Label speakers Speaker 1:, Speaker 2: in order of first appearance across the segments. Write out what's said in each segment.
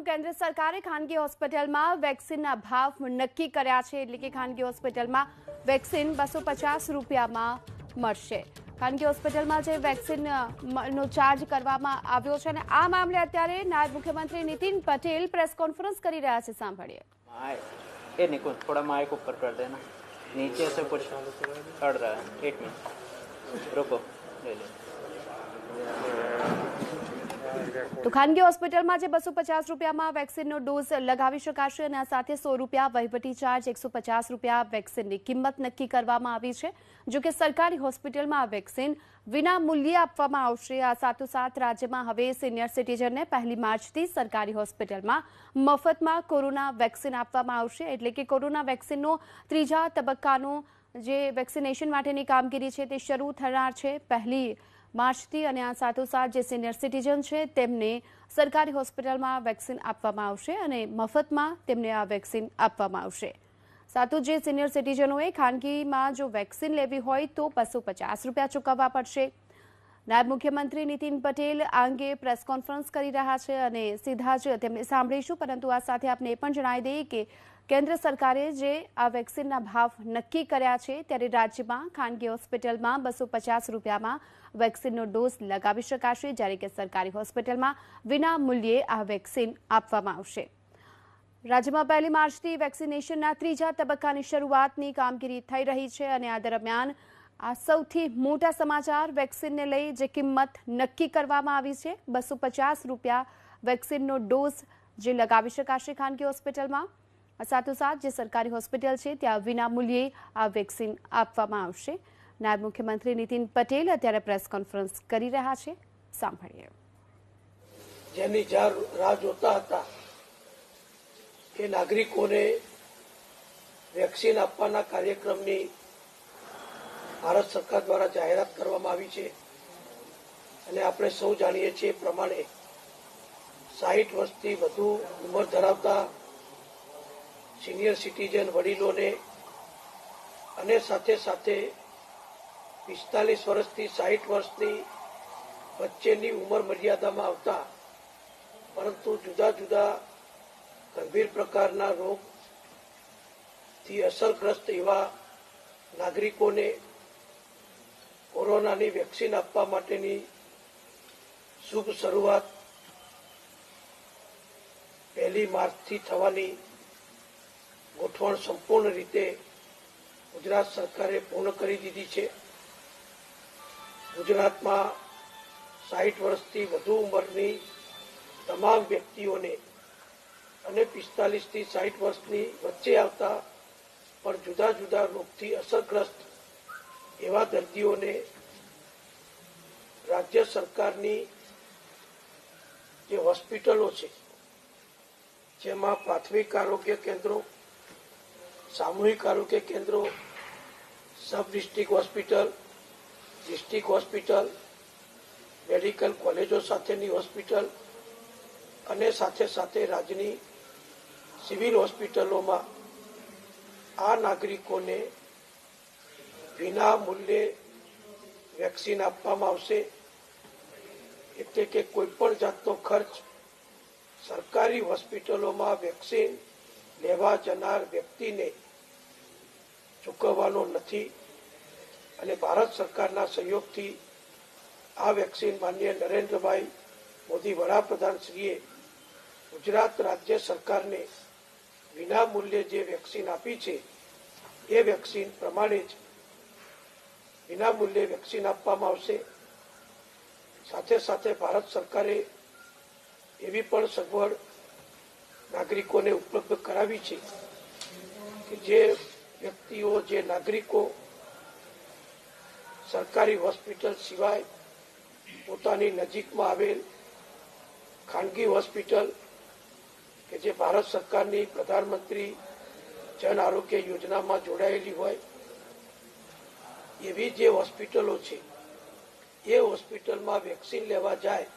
Speaker 1: કેન્દ્ર સરકારે ખાનગી હોસ્પિટલમાં વેક્સિનના ભાવ નક્કી કર્યા છે, એટલે કે ખાનગી હોસ્પિટલમાં વેક્સિન 250 રૂપિયામાં મળશે। ખાનગી હોસ્પિટલમાં જે વેક્સિનનો ચાર્જ કરવામાં આવ્યો છે, અને આ મામલે અત્યારે નાયબ મુખ્યમંત્રી નીતિન પટેલ પ્રેસ કોન્ફરન્સ કરી રહ્યા છે। સાંભળીએ।
Speaker 2: ये निकुंज थोड़ा माइक ऊपर कर देना, नीचे से कुछ अड़ रहा है। 1 मिनट रुको, ले ले।
Speaker 1: तो खानगी હોસ્પિટલમાં જે 250 રૂપિયામાં વેક્સિનનો ડોઝ લગાવી શકાશે, અને આ સાથે 100 રૂપિયા વહીવટી ચાર્જ, 150 રૂપિયા વેક્સિનની કિંમત નક્કી કરવામાં આવી છે। જો કે સરકારી હોસ્પિટલમાં આ વેક્સિન વિના મૂલ્યે આપવામાં આવશે। આ સાથોસાથ રાજ્યમાં હવે સિનિયર સિટીઝનને 1 માર્ચથી સરકારી હોસ્પિટલમાં મફતમાં કોરોના વેક્સિન આપવામાં આવશે, એટલે કે કોરોના વેક્સિનનો ત્રીજા તબક્કાનો જે વેક્સિનેશન માટેની કામગીરી છે તે શરૂ થનાર છે 1 માર્ચથી। અને આ સાથોસાથ જે સિનિયર સિટીઝન છે તેમને સરકારી હોસ્પિટલમાં વેક્સિન આપવામાં આવશે અને મફતમાં તેમને આ વેક્સિન આપવામાં આવશે। સાથો જે સિનિયર સિટીઝનોએ ખાનગીમાં જો વેક્સિન લેવી હોય તો 250 રૂપિયા ચૂકવવા પડશે। નાયબ મુખ્યમંત્રી નીતિન પટેલ આ અંગે પ્રેસ કોન્ફરન્સ કરી રહ્યા છે અને સીધા જ તેમને સાંભળીશું। પરંતુ આ સાથે આપણે એ પણ જણાવી દઈએ કે કેન્દ્ર સરકારે જે આ વેક્સિનના ભાવ નક્કી કર્યા છે, ત્યારે રાજ્યમાં ખાનગી હોસ્પિટલમાં 250 રૂપિયામાં વેક્સિનનો ડોઝ લગાવી શકાશે, જ્યારે કે સરકારી હોસ્પિટલમાં વિના મૂલ્યે આ વેક્સિન આપવામાં આવશે। રાજ્યમાં 1 માર્ચથી વેક્સિનેશનના ત્રીજા તબક્કાની શરૂઆતની કામગીરી થઈ રહી છે અને આ દરમિયાન આ સૌથી મોટા સમાચાર વેક્સિનને લઈ જે કિંમત નક્કી કરવામાં આવી છે, 250 રૂપિયા વેક્સિનનો ડોઝ જે લગાવી શકાશે ખાનગી હોસ્પિટલમાં। સાથોસાથ જે સરકારી હોસ્પિટલ છે ત્યાં વિના મૂલ્યે આ વેક્સિન આપવામાં આવશે। નાયબ મુખ્યમંત્રી નીતિન પટેલ અત્યારે પ્રેસ કોન્ફરન્સ કરી રહ્યા છે। સાંભળીએ।
Speaker 3: જેની રાહ જોતા હતા એ નાગરિકોને વેક્સિન આપવાના કાર્યક્રમની ભારત સરકાર દ્વારા જાહેરાત કરવામાં આવી છે અને આપણે સૌ જાણીએ છીએ એ પ્રમાણે 60 વર્ષથી વધુ ઉંમર ધરાવતા સિનિયર સિટીઝન વડીલોને અને સાથે સાથે 45 વર્ષથી 60 વર્ષની વચ્ચેની ઉંમર મર્યાદામાં આવતા પરંતુ જુદા જુદા ગંભીર પ્રકારના રોગથી અસરગ્રસ્ત એવા નાગરિકોને કોરોનાની વેક્સિન આપવા માટેની શુભ શરૂઆત 1 માર્ચથી થવાની ગોઠવણ સંપૂર્ણ રીતે ગુજરાત સરકારે પૂર્ણ કરી દીધી છે। ગુજરાતમાં 60 વર્ષથી વધુ ઉંમરની તમામ વ્યક્તિઓને અને 45 થી 60 વર્ષની વચ્ચે આવતા પણ જુદા જુદા રોગથી અસરગ્રસ્ત એવા દર્દીઓને રાજ્ય સરકારની જે હોસ્પિટલો છે, જેમાં પ્રાથમિક આરોગ્ય કેન્દ્રો, સામૂહિક આરોગ્ય કેન્દ્રો, સબ district hospital, district hospital, medical કોલેજો સાથેની હોસ્પિટલ અને સાથે સાથે રાજ્યની સિવિલ હોસ્પિટલોમાં આ નાગરિકોને વિના મૂલ્યે વેક્સિન આપવામાં આવશે। એટલે કે કોઈ પણ જાતનો ખર્ચ સરકારી હોસ્પિટલોમાં વેક્સિન લેવા જનાર વ્યક્તિને ચૂકવવાનો નથી અને ભારત સરકારના સહયોગથી આ વેક્સિન માનનીય નરેન્દ્રભાઈ મોદી વડાપ્રધાનશ્રીએ ગુજરાત રાજ્ય સરકારને વિના મૂલ્યે જે વેક્સિન આપી છે એ વેક્સિન પ્રમાણે જ વિના મૂલ્યે વેક્સિન આપવામાં આવશે। સાથે સાથે ભારત સરકારે એવી પણ સગવડ નાગરિકોને ઉપલબ્ધ કરાવી છે કે જે વ્યક્તિઓ, જે નાગરિકો સરકારી હોસ્પિટલ સિવાય પોતાની નજીકમાં આવેલ ખાનગી હોસ્પિટલ કે જે ભારત સરકારની પ્રધાનમંત્રી જન આરોગ્ય યોજનામાં જોડાયેલી હોય એવી જે હોસ્પિટલો છે એ હોસ્પિટલમાં વેક્સિન લેવા જાય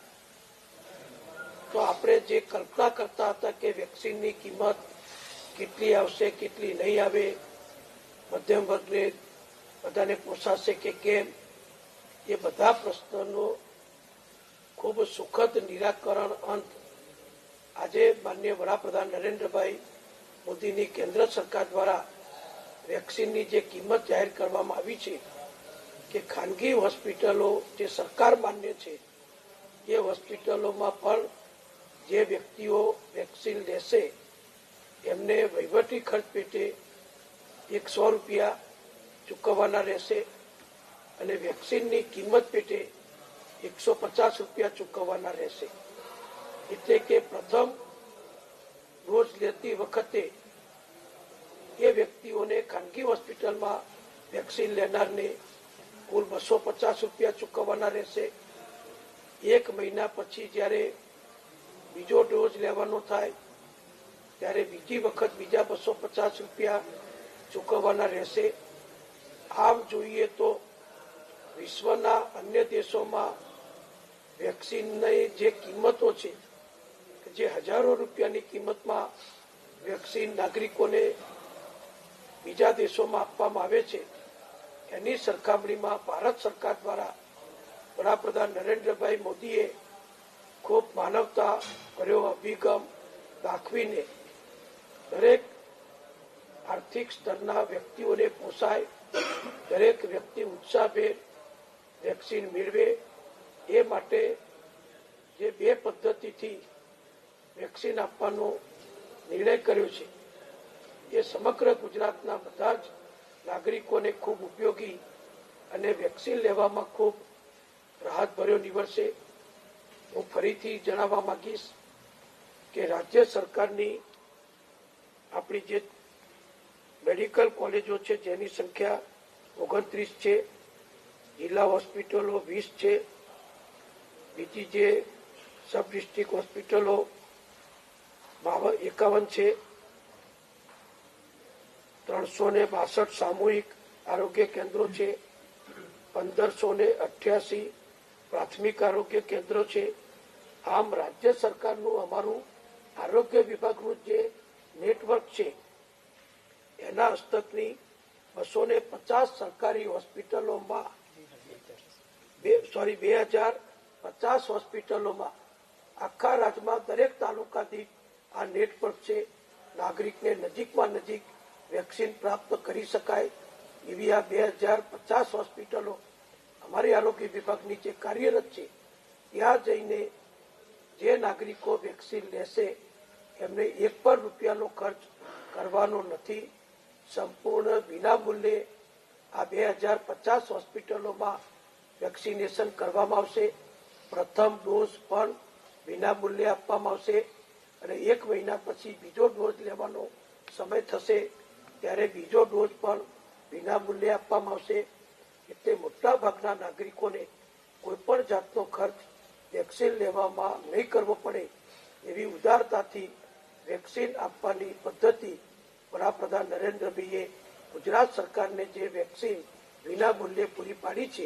Speaker 3: તો આપણે જે કલ્પના કરતા હતા કે વેક્સિનની કિંમત કેટલી આવશે, કેટલી નહીં આવે, મધ્યમ વર્ગને બધાને પોસાશે કે કેમ, એ બધા પ્રશ્નોનો ખૂબ સુખદ નિરાકરણ અંત આજે માનનીય વડાપ્રધાન નરેન્દ્રભાઈ મોદીની કેન્દ્ર સરકાર દ્વારા વેક્સિનની જે કિંમત જાહેર કરવામાં આવી છે કે ખાનગી હોસ્પિટલો જે સરકાર માન્ય છે એ હોસ્પિટલોમાં પણ જે વ્યક્તિઓ વેક્સિન લેશે એમને વહીવટી ખર્ચ પેટે 100 રૂપિયા ચૂકવવાના રહેશે અને વેક્સિનની કિંમત પેટે 150 રૂપિયા ચૂકવવાના રહેશે. એટલે કે પ્રથમ ડોઝ લેતી વખતે એ વ્યક્તિઓને ખાનગી હોસ્પિટલમાં વેક્સિન લેનારને કુલ 250 રૂપિયા ચૂકવવાના રહેશે. 1 મહિના પછી જ્યારે બીજો ડોઝ લેવાનો થાય ત્યારે બીજી વખત બીજા 250 રૂપિયા ચૂકવવાના રહેશે. આમ જોઈએ તો વિશ્વના અન્ય દેશોમાં વેક્સિનની જે કિંમતો છે જે હજારો રૂપિયાની કિંમતમાં વેક્સિન નાગરિકોને બીજા દેશોમાં આપવામાં આવે છે એની સરખામણીમાં ભારત સરકાર દ્વારા વડાપ્રધાન નરેન્દ્રભાઈ મોદીએ ખૂબ માનવતા ભર્યો અભિગમ દાખવીને દરેક આર્થિક સ્તરના વ્યક્તિઓને પોસાય, દરેક વ્યક્તિ ઉત્સાહભેર વેક્સિન મેળવે એ માટે જે 2 પદ્ધતિથી વેક્સિન આપવાનો નિર્ણય કર્યો છે એ સમગ્ર ગુજરાતના બધા જ નાગરિકોને ખૂબ ઉપયોગી અને વેક્સિન લેવામાં ખૂબ રાહત ભર્યો નીવડશે. હું ફરીથી જણાવવા માંગીશ કે રાજ્ય સરકારની આપણી જે મેડિકલ કોલેજો છે જેની સંખ્યા 29 છે, જિલ્લા હોસ્પિટલો 20 છે, બીજી જે સબ ડિસ્ટ્રિક્ટ હોસ્પિટલો 51 છે, 362 સામૂહિક આરોગ્ય કેન્દ્રો છે, 1588 પ્રાથમિક આરોગ્ય કેન્દ્રો છે. આમ રાજ્ય સરકારનું અમારું આરોગ્ય વિભાગનું જે નેટવર્ક છે એના હસ્તકની 250 સરકારી હોસ્પિટલોમાં 2050 હોસ્પિટલોમાં આખા રાજ્યમાં દરેક તાલુકા દીઠ આ નેટવર્ક છે. નાગરિકને નજીકમાં નજીક વેક્સિન પ્રાપ્ત કરી શકાય એવી આ 2050 હોસ્પિટલો અમારી આરોગ્ય વિભાગની જે કાર્યરત છે ત્યાં જઈને જે નાગરિકો વેક્સિન લેશે એમને 1 પણ રૂપિયાનો ખર્ચ કરવાનો નથી. સંપૂર્ણ વિનામૂલ્યે આ 2050 હોસ્પિટલોમાં વેક્સિનેશન કરવામાં આવશે. પ્રથમ ડોઝ પણ વિનામૂલ્યે આપવામાં આવશે અને 1 મહિના પછી બીજો ડોઝ લેવાનો સમય થશે ત્યારે બીજો ડોઝ પણ વિનામૂલ્યે આપવામાં આવશે. એટલે મોટા ભાગના નાગરિકોને કોઈ પણ જાતનો ખર્ચ વેક્સિન લેવામાં નહીં કરવો પડે એવી ઉદારતાથી વેક્સિન આપવાની પદ્ધતિ વડાપ્રધાન નરેન્દ્રભાઈએ ગુજરાત સરકારને જે વેક્સિન વિનામૂલ્યે પૂરી પાડી છે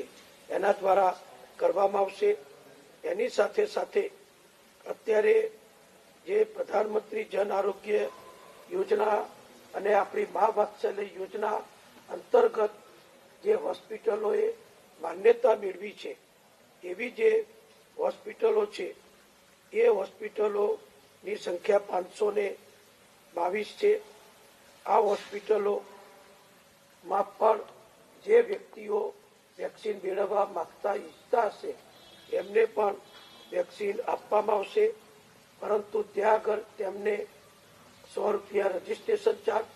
Speaker 3: એના દ્વારા કરવામાં આવશે. એની સાથે સાથે અત્યારે જે પ્રધાનમંત્રી જન આરોગ્ય યોજના અને આપણી મા વાત્સલ્ય યોજના અંતર્ગત જે હોસ્પિટલોએ માન્યતા મેળવી છે એવી જે હોસ્પિટલો છે એ હોસ્પિટલોની સંખ્યા 522 છે. આ હોસ્પિટલોમાં પણ જે વ્યક્તિઓ વેક્સિન મેળવવા માંગતા ઈચ્છતા હશે એમને પણ વેક્સિન આપવામાં આવશે. પરંતુ ત્યાં આગળ તેમને 100 રૂપિયા રજીસ્ટ્રેશન ચાર્જ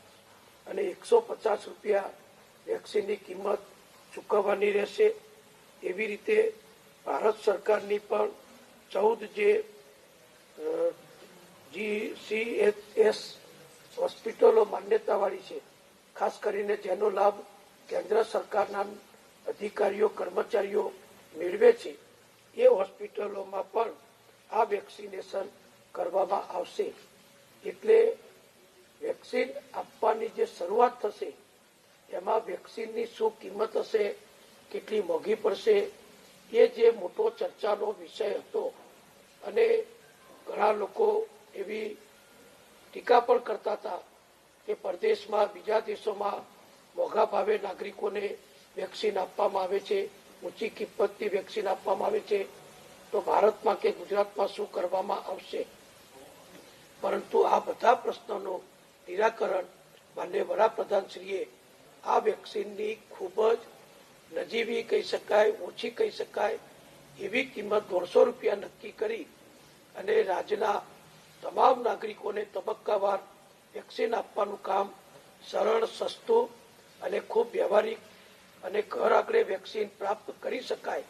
Speaker 3: અને 150 રૂપિયા વેક્સિનની કિંમત ચૂકવવાની રહેશે. એવી રીતે ભારત સરકારની પણ 14 જે GCHS હોસ્પિટલો માન્યતાવાળી છે, ખાસ કરીને જેનો લાભ કેન્દ્ર સરકારના અધિકારીઓ કર્મચારીઓ મેળવે છે એ હોસ્પિટલોમાં પણ આ વેક્સિનેશન કરવામાં આવશે. એટલે વેક્સિન આપવાની જે શરૂઆત થશે એમાં વેક્સિનની શું કિંમત હશે, કેટલી મોંઘી પડશે એ જે મોટો ચર્ચાનો વિષય હતો અને ઘણા લોકો એવી ટીકા પણ કરતા હતા કે પરદેશમાં બીજા દેશોમાં મોંઘા ભાવે નાગરિકોને વેક્સિન આપવામાં આવે છે, ઊંચી કિંમતની વેક્સિન આપવામાં આવે છે, તો ભારતમાં કે ગુજરાતમાં શું કરવામાં આવશે. પરંતુ આ બધા પ્રશ્નોનું નિરાકરણ માનનીય વડાપ્રધાનશ્રીએ આ વેક્સિનની ખૂબ જ નજીવી કહી શકાય, ઓછી કહી શકાય એવી કિંમત 150 રૂપિયા નક્કી કરી અને રાજ્યના તમામ નાગરિકોને તબક્કાવાર વેક્સિન આપવાનું કામ સરળ, સસ્તું અને ખૂબ વ્યવહારિક અને ઘર આગળ વેક્સિન પ્રાપ્ત કરી શકાય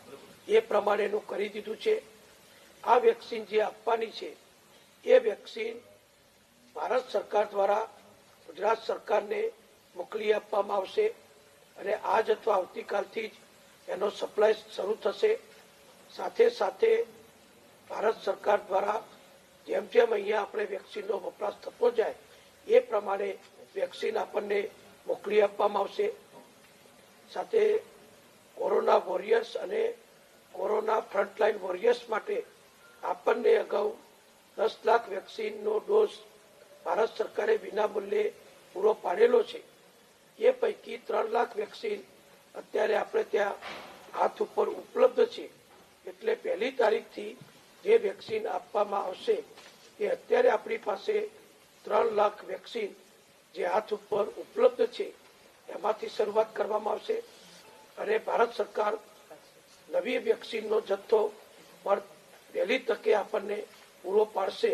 Speaker 3: એ પ્રમાણેનું કરી દીધું છે. આ વેક્સિન જે આપવાની છે એ વેક્સિન ભારત સરકાર દ્વારા ગુજરાત સરકારને મોકલી આપવામાં આવશે અને આજ અથવા આવતીકાલથી જ એનો સપ્લાય શરૂ થશે. સાથે સાથે ભારત સરકાર દ્વારા જેમ જેમ અહીંયા આપણે વેક્સિનનો વપરાશ થતો જાય એ પ્રમાણે વેક્સિન આપણને મોકલી આપવામાં આવશે. સાથે કોરોના વોરિયર્સ અને કોરોના ફ્રન્ટલાઇન વોરિયર્સ માટે આપણને અગાઉ 10 લાખ વેક્સિનનો ડોઝ ભારત સરકારે વિનામૂલ્યે પૂરો પાડેલો છે. એ પૈકી 3 લાખ વેક્સિન અત્યારે આપણે ત્યાં હાથ ઉપર ઉપલબ્ધ છે. એટલે 1લી તારીખથી જે વેક્સિન આપવામાં આવશે એ અત્યારે આપણી પાસે 3 લાખ વેક્સિન જે હાથ ઉપર ઉપલબ્ધ છે એમાંથી શરૂઆત કરવામાં આવશે અને ભારત સરકાર નવી વેક્સિનનો જથ્થો પણ વહેલી તકે આપણને પૂરો પાડશે.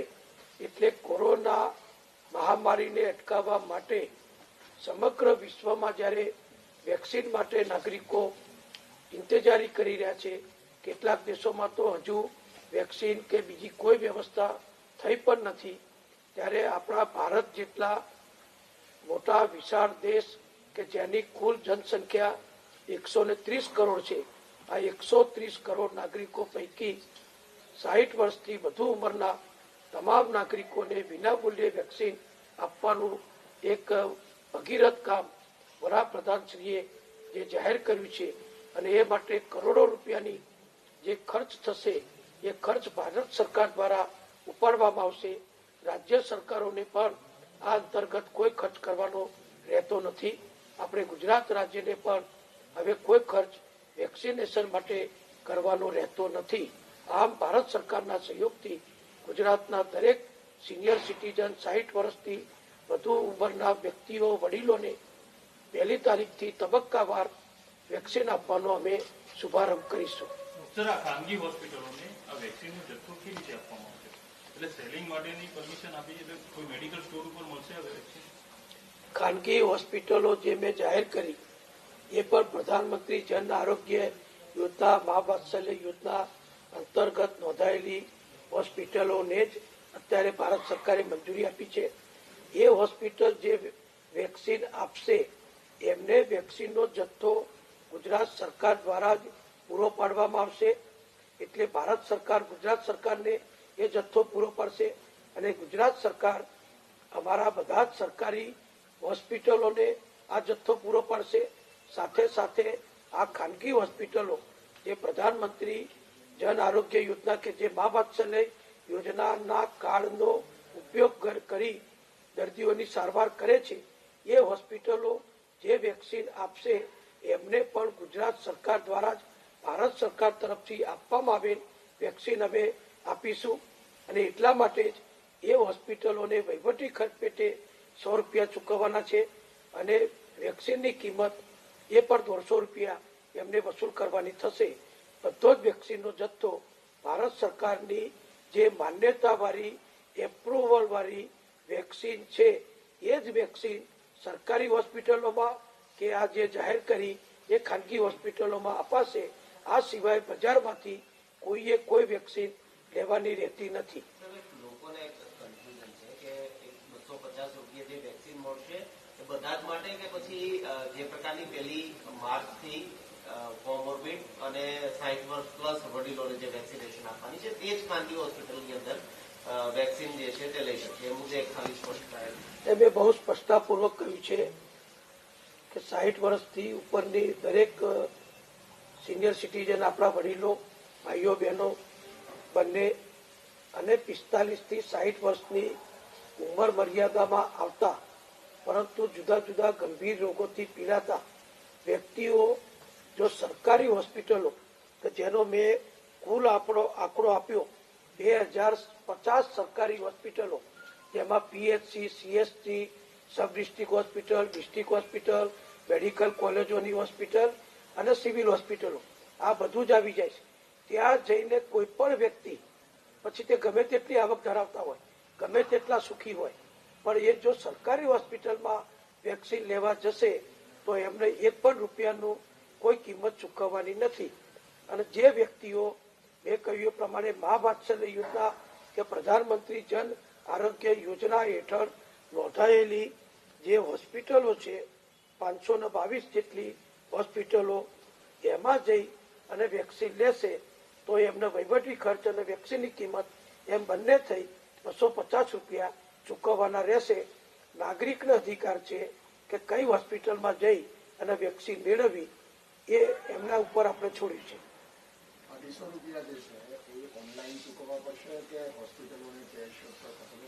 Speaker 3: એટલે કોરોના મહામારીને અટકાવવા માટે સમગ્ર વિશ્વમાં જ્યારે વેક્સિન માટે નાગરિકો ઇંતજારી કરી રહ્યા છે, કેટલાક દેશોમાં તો હજુ વેક્સિન કે બીજી કોઈ વ્યવસ્થા થઈ પણ નથી, ત્યારે આપણા ભારત જેટલા મોટા વિશાળ દેશ કે જેની કુલ જનસંખ્યા 130 કરોડ છે, આ 130 કરોડ નાગરિકો પૈકી 60 વર્ષથી વધુ ઉંમરના તમામ નાગરિકોને વિનામૂલ્યે વેક્સિન આપવાનું એક ભગીરથ કામ વડાપ્રધાનશ્રીએ જે જાહેર કર્યું છે અને એ માટે કરોડો રૂપિયાની જે ખર્ચ થશે એ ખર્ચ ભારત સરકાર દ્વારા ઉપાડવામાં આવશે. રાજ્ય સરકારોને પણ આ અંતર્ગત કોઈ ખર્ચ કરવાનો રહેતો નથી. આપણે ગુજરાત રાજ્યને પણ હવે કોઈ ખર્ચ વેક્સિનેશન માટે કરવાનો રહેતો નથી. આમ ભારત સરકારના સહયોગથી ગુજરાતના દરેક સિનિયર સિટીઝન 60 વર્ષથી વધુ ઉંમરના વ્યક્તિઓ, વડીલોને 1લી તારીખથી તબક્કાવાર વેક્સિન આપવાનો અમે શુભારંભ કરીશું.
Speaker 4: સર, આ ખાનગી હોસ્પિટલોને આ વેક્સિનનો જથ્થો કેવી રીતે આપવામાં આવશે? એટલે સેલિંગ માટેની પરમિશન આપી છે, કોઈ મેડિકલ સ્ટોર ઉપર મળશે હવે વેક્સિન?
Speaker 3: ખાનગી હોસ્પિટલો જે મેં જાહેર કરી એ પણ પ્રધાનમંત્રી જન આરોગ્ય યોજના, મા વાત્સલ્ય યોજના અંતર્ગત નોંધાયેલી હોસ્પિટલોને જ અત્યારે ભારત સરકારે મંજૂરી આપી છે. એ હોસ્પિટલ જે વેક્સિન આપશે એમને વેક્સિનનો જથ્થો ગુજરાત સરકાર દ્વારા જ પૂરો પાડવામાં આવશે. એટલે ભારત સરકાર ગુજરાત સરકારને એ જથ્થો પૂરો પાડશે અને ગુજરાત સરકાર અમારા બધા જ સરકારી હોસ્પિટલોને આ જથ્થો પૂરો પાડશે. સાથે સાથે આ ખાનગી હોસ્પિટલો જે પ્રધાનમંત્રી જન આરોગ્ય યોજના કે જે મા વાત્સલ્ય યોજનાના કાર્ડનો ઉપયોગ કરી દર્દીઓની સારવાર કરે છે, એ હોસ્પિટલો જે વેક્સિન આપશે એમને પણ ગુજરાત સરકાર દ્વારા જ ભારત સરકાર તરફથી આપવામાં આવેલ વેક્સિન અમે આપીશું. અને એટલા માટે જ એ હોસ્પિટલોને વહીવટી ખર્ચ પેટે 100 રૂપિયા ચૂકવવાના છે અને વેક્સિનની કિંમત એ પણ 150 રૂપિયા એમને વસૂલ કરવાની થશે. બધો જ વેક્સિનનો જથ્થો ભારત સરકારની જે માન્યતાવાળી, એપ્રુવલવાળી વેક્સિન છે એ જ વેક્સિન સરકારી હોસ્પિટલોમાં કે આ જે જાહેર કરી એ ખાનગી હોસ્પિટલોમાં અપાશે. આ સિવાય બજારમાંથી કોઈએ કોઈ વેક્સિન લેવાની રહેતી નથી.
Speaker 5: લોકોને એક કન્ફ્યુઝન છે કે 250 રૂપિયા જે વેક્સિન મળશે એ બધા જ માટે કે પછી જે પ્રકારની પહેલી માર્ચથી કોમોર્બિડ અને 60 વર્ષ પ્લસ વડીલોને જે વેક્સિનેશન આપવાની છે તે જ ખાનગી હોસ્પિટલની અંદર વેક્સિન જે છે તે લઈ શકે, એ મુદ્દે ખાલી સ્પષ્ટતા
Speaker 3: મેં બહુ સ્પષ્ટતાપૂર્વક કહ્યું છે કે 60 વર્ષથી ઉપરની દરેક સિનિયર સિટીઝન, આપણા વડીલો, ભાઈઓ બહેનો બંને અને 45 થી 60 વર્ષની ઉંમર મર્યાદામાં આવતા પરંતુ જુદા જુદા ગંભીર રોગોથી પીડાતા વ્યક્તિઓ જો સરકારી હોસ્પિટલો કે જેનો મેં કુલ આંકડો આપ્યો 2050 સરકારી હોસ્પિટલો જેમાં PHC, CSC, sub district hospital, district hospital, medical કોલેજોની હોસ્પિટલ અને સિવિલ હોસ્પિટલો આ બધું જ આવી જાય છે. ત્યાં જઈને કોઈ પણ વ્યક્તિ પછી તે ગમે તેટલી આવક ધરાવતા હોય, ગમે તેટલા સુખી હોય, પણ એ જો સરકારી હોસ્પિટલમાં વેક્સિન લેવા જશે તો એમને એક પણ રૂપિયાનું કોઈ કિંમત ચૂકવવાની નથી. અને જે વ્યક્તિઓ મેં કહ્યું પ્રમાણે મા વાત્સલ્ય યોજના કે પ્રધાનમંત્રી જન આરોગ્ય યોજના હેઠળ નોંધાયેલી જે હોસ્પિટલો છે 522 જેટલી હોસ્પિટલો, એમાં જઈ અને વેક્સિન લેશે તો એમને વહીવટી ખર્ચ અને વેક્સિનની કિંમત એમ બંને થઈ 250 રૂપિયા ચૂકવવાના રહેશે. નાગરિકનો અધિકાર છે કે કઈ હોસ્પિટલમાં જઈ અને વેક્સિન મેળવવી એ એમના ઉપર આપણે છોડ્યું છે.
Speaker 6: 250 રૂપિયા જે છે એ ઓનલાઈન ચૂકવવા પડશે કે હોસ્પિટલોને કેશ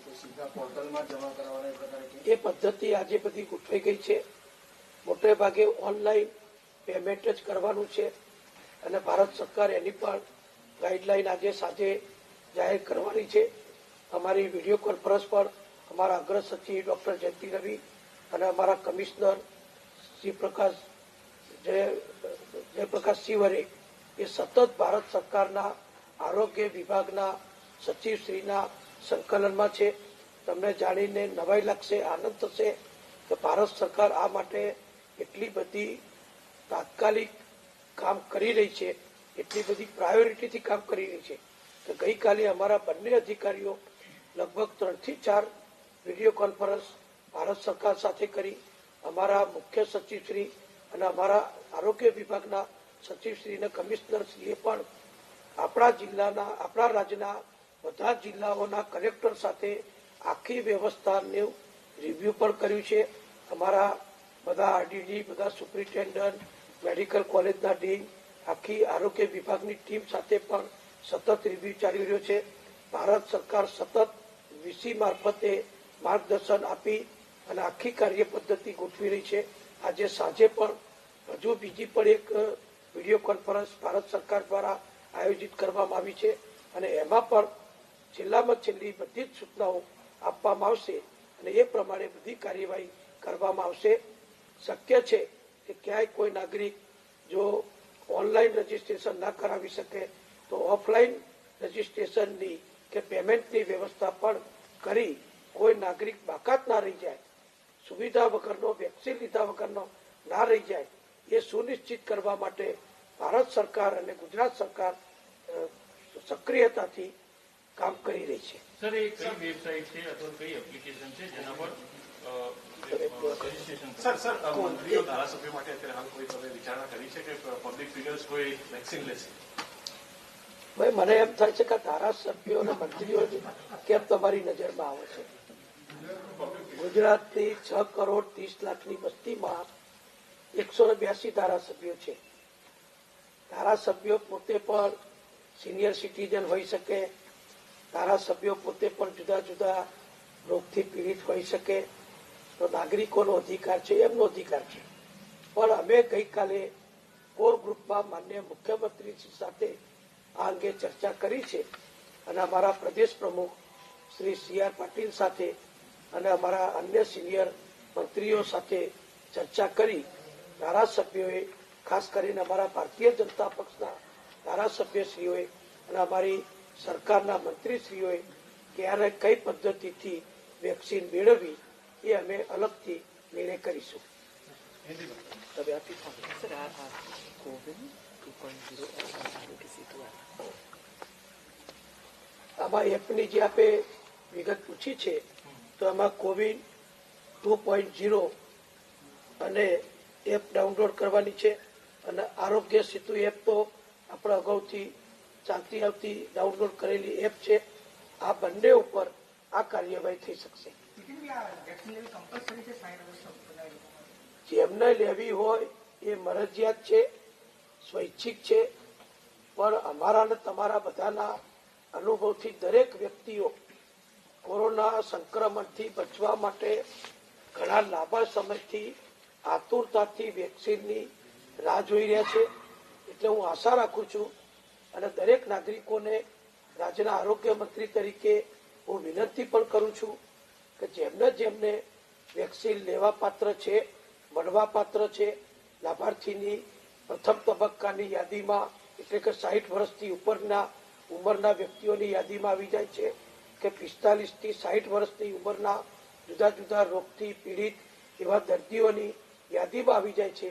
Speaker 6: કોઈ સીધા પોર્ટલમાં જમા કરાવવાના એ પ્રકારે
Speaker 3: એ પદ્ધતિ આજે બધી ગોઠવાઈ ગઈ છે. મોટે ભાગે ઓનલાઈન પેમેન્ટ જ કરવાનું છે અને ભારત સરકાર એની પણ ગાઈડલાઈન આજે સાંજે જાહેર કરવાની છે. અમારી વિડીયો કોન્ફરન્સ પર અમારા અગ્ર સચિવ ડોક્ટર જયંતિ રવિ અને અમારા કમિશનર શ્રી જયપ્રકાશ શિવરે એ સતત ભારત સરકારના આરોગ્ય વિભાગના સચિવશ્રીના સંકલનમાં છે. તમને જાણીને નવાઈ લાગશે, આનંદ થશે કે ભારત સરકાર આ માટે એટલી બધી તાત્કાલિક કામ કરી રહી છે, એટલી બધી પ્રાયોરિટીથી કામ કરી રહી છે કે ગઈકાલે અમારા બંને અધિકારીઓ લગભગ 3 થી 4 વિડીયો કોન્ફરન્સ ભારત સરકાર સાથે કરી. અમારા મુખ્ય સચિવશ્રી અને અમારા આરોગ્ય વિભાગના સચિવશ્રી અને કમિશનરશ્રીએ પણ આપણા રાજ્યના બધા જિલ્લાઓના કલેક્ટર સાથે આખી વ્યવસ્થાનું રિવ્યુ પણ કર્યું છે. અમારા બધા આરડીડી, બધા સુપ્રિન્ટેન્ડન્ટ, મેડિકલ કોલેજના ડીન, આખી આરોગ્ય વિભાગની ટીમ સાથે પણ સતત રિવ્યુ ચાલી રહ્યો છે. ભારત સરકાર સતત વીસી મારફતે માર્ગદર્શન આપી અને આખી કાર્ય પદ્ધતિ ગોઠવી રહી છે. આજે સાંજે પણ હજુ બીજી પણ એક વિડીયો કોન્ફરન્સ ભારત સરકાર દ્વારા આયોજિત કરવામાં આવી છે અને એમાં પણ છેલ્લામાં છેલ્લી બધી જ સૂચનાઓ આપવામાં આવશે અને એ પ્રમાણે બધી કાર્યવાહી કરવામાં આવશે. શક્ય છે કે ક્યાંય કોઈ નાગરિક જો ઓનલાઈન રજીસ્ટ્રેશન ના કરાવી શકે તો ઓફલાઈન રજીસ્ટ્રેશનની કે પેમેન્ટની વ્યવસ્થા પણ કરી કોઈ નાગરિક બાકાત ના રહી જાય, સુવિધા વગરનો, વેક્સિન લીધા વગરનો ના રહી જાય, એ સુનિશ્ચિત કરવા માટે ભારત સરકાર અને ગુજરાત સરકાર સક્રિયતાથી કામ કરી રહી છે.
Speaker 4: સર, એ કઈ વેબસાઇટ છે અથવા કઈ એપ્લિકેશન છે જેના પર રજીસ્ટ્રેશન?
Speaker 7: સર મંત્રીઓ ધારાસભ્યો માટે અત્યારે હાલ કોઈ તમે વિચારણા કરી છે કે પબ્લિક ફિગર્સ કોઈ વેક્સિન લેશે?
Speaker 3: ભાઈ, મને એમ થાય છે કે ધારાસભ્યો અને મંત્રીઓ કેમ તમારી નજરમાં આવે છે? ગુજરાતની 6 કરોડ 30 લાખની વસ્તીમાં 182 ધારાસભ્યો છે. ધારાસભ્યો પોતે પણ સિનિયર સિટીઝન હોઈ શકે, ધારાસભ્યો પોતે પણ જુદા જુદા રોગથી પીડિત હોઈ શકે, તો નાગરિકોનો અધિકાર છે, એમનો અધિકાર છે. પણ અમે ગઈકાલે કોર ગ્રુપમાં માનનીય મુખ્યમંત્રી સાથે આ અંગે ચર્ચા કરી છે અને અમારા પ્રદેશ પ્રમુખ શ્રી CR પાટીલ સાથે અને અમારા અન્ય સિનિયર મંત્રીઓ સાથે ચર્ચા કરી. ધારાસભ્યોએ, ખાસ કરીને અમારા ભારતીય જનતા પક્ષના ધારાસભ્યશ્રીઓએ અને અમારી સરકારના મંત્રીશ્રીઓએ ક્યારે કઈ પદ્ધતિથી વેક્સિન મેળવવી એ અમે અલગથી નિર્ણય કરીશું. આમાં એપની જે આપે વિગત પૂછી છે તો એમાં કોવિન 2.0 અને એપ ડાઉનલોડ કરવાની છે અને આરોગ્ય સેતુ એપ તો આપણે અગાઉથી ચાલતી આવતી ડાઉનલોડ કરેલી એપ છે. આ બંને ઉપર આ કાર્યવાહી થઈ શકશે. જેમને લેવી હોય એ મરજિયાત છે, સ્વૈચ્છિક છે, પણ અમારા અને તમારા બધાના અનુભવથી દરેક વ્યક્તિઓ કોરોના સંક્રમણથી બચવા માટે ઘણા લાંબા સમયથી આતુરતાથી વેક્સિનની રાહ જોઈ રહ્યા છે. એટલે હું આશા રાખું છું અને દરેક નાગરિકોને રાજ્યના આરોગ્ય મંત્રી તરીકે હું વિનંતી પણ કરું છું કે જેમને જેમને વેક્સિન લેવા પાત્ર છે, મળવા પાત્ર છે, લાભાર્થીની પ્રથમ તબક્કાની યાદીમાં એટલે કે 60 વર્ષથી ઉપરના ઉંમરના વ્યક્તિઓની યાદીમાં આવી જાય છે કે 45 થી 60 વર્ષની ઉંમરના જુદા જુદા રોગથી પીડિત એવા દર્દીઓની યાદીમાં આવી જાય છે,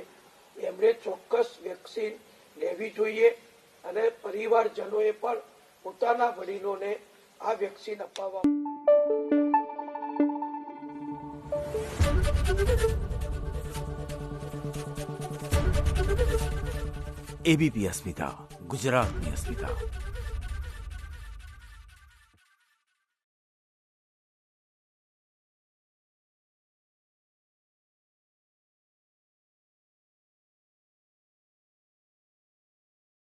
Speaker 3: એમણે ચોક્કસ વેક્સિન લેવી જોઈએ અને પરિવારજનોએ પણ પોતાના વડીલોને આ વેક્સિન અપાવવા.
Speaker 8: એબીપી અસ્મિતા, ગુજરાતની અસ્મિતા.